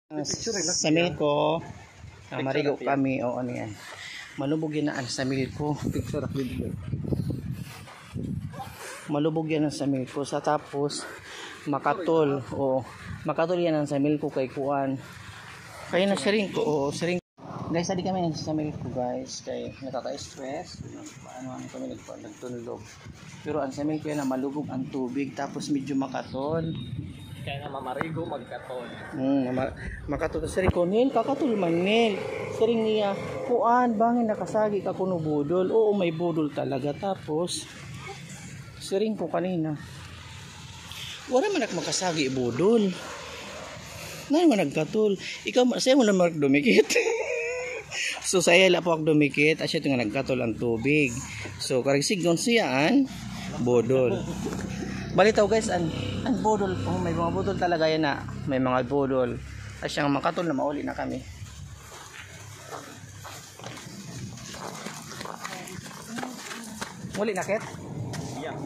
Sa milko, marigo kami o ano yan. Malubog yan na sa milko. Picture of video. Malubog yan sa milko. Sa tapos, makatol. O, makatol yan sa milko kay kuan. Kaya na siring ko. O, siring. Guys, tadi kami sa milko guys. Kaya nakaka-stress. Paano kami nagtunlog. Pero ang sa milko yan na malubog ang tubig. Tapos medyo makatol. Kaya nga mamarigo magkatol. Makatol sa rikonil, kakatol manil. Sering niya, kuan bangin nakasagi ka kuno budol. Oo, may budol talaga. Tapos sering ko kanina. Wala man makasagi budol. Nay man nagkatol. Ikaw saya mo na dumikit. So saya la po ak dumikit, asya nga nagkatol ang tubig. So karag signon siyaan budol. Balitaw guys, ang budol po, may mga budol talaga yan na, may mga budol. At siyang makatol na mauli na kami. Muli na, Ket? Yeah.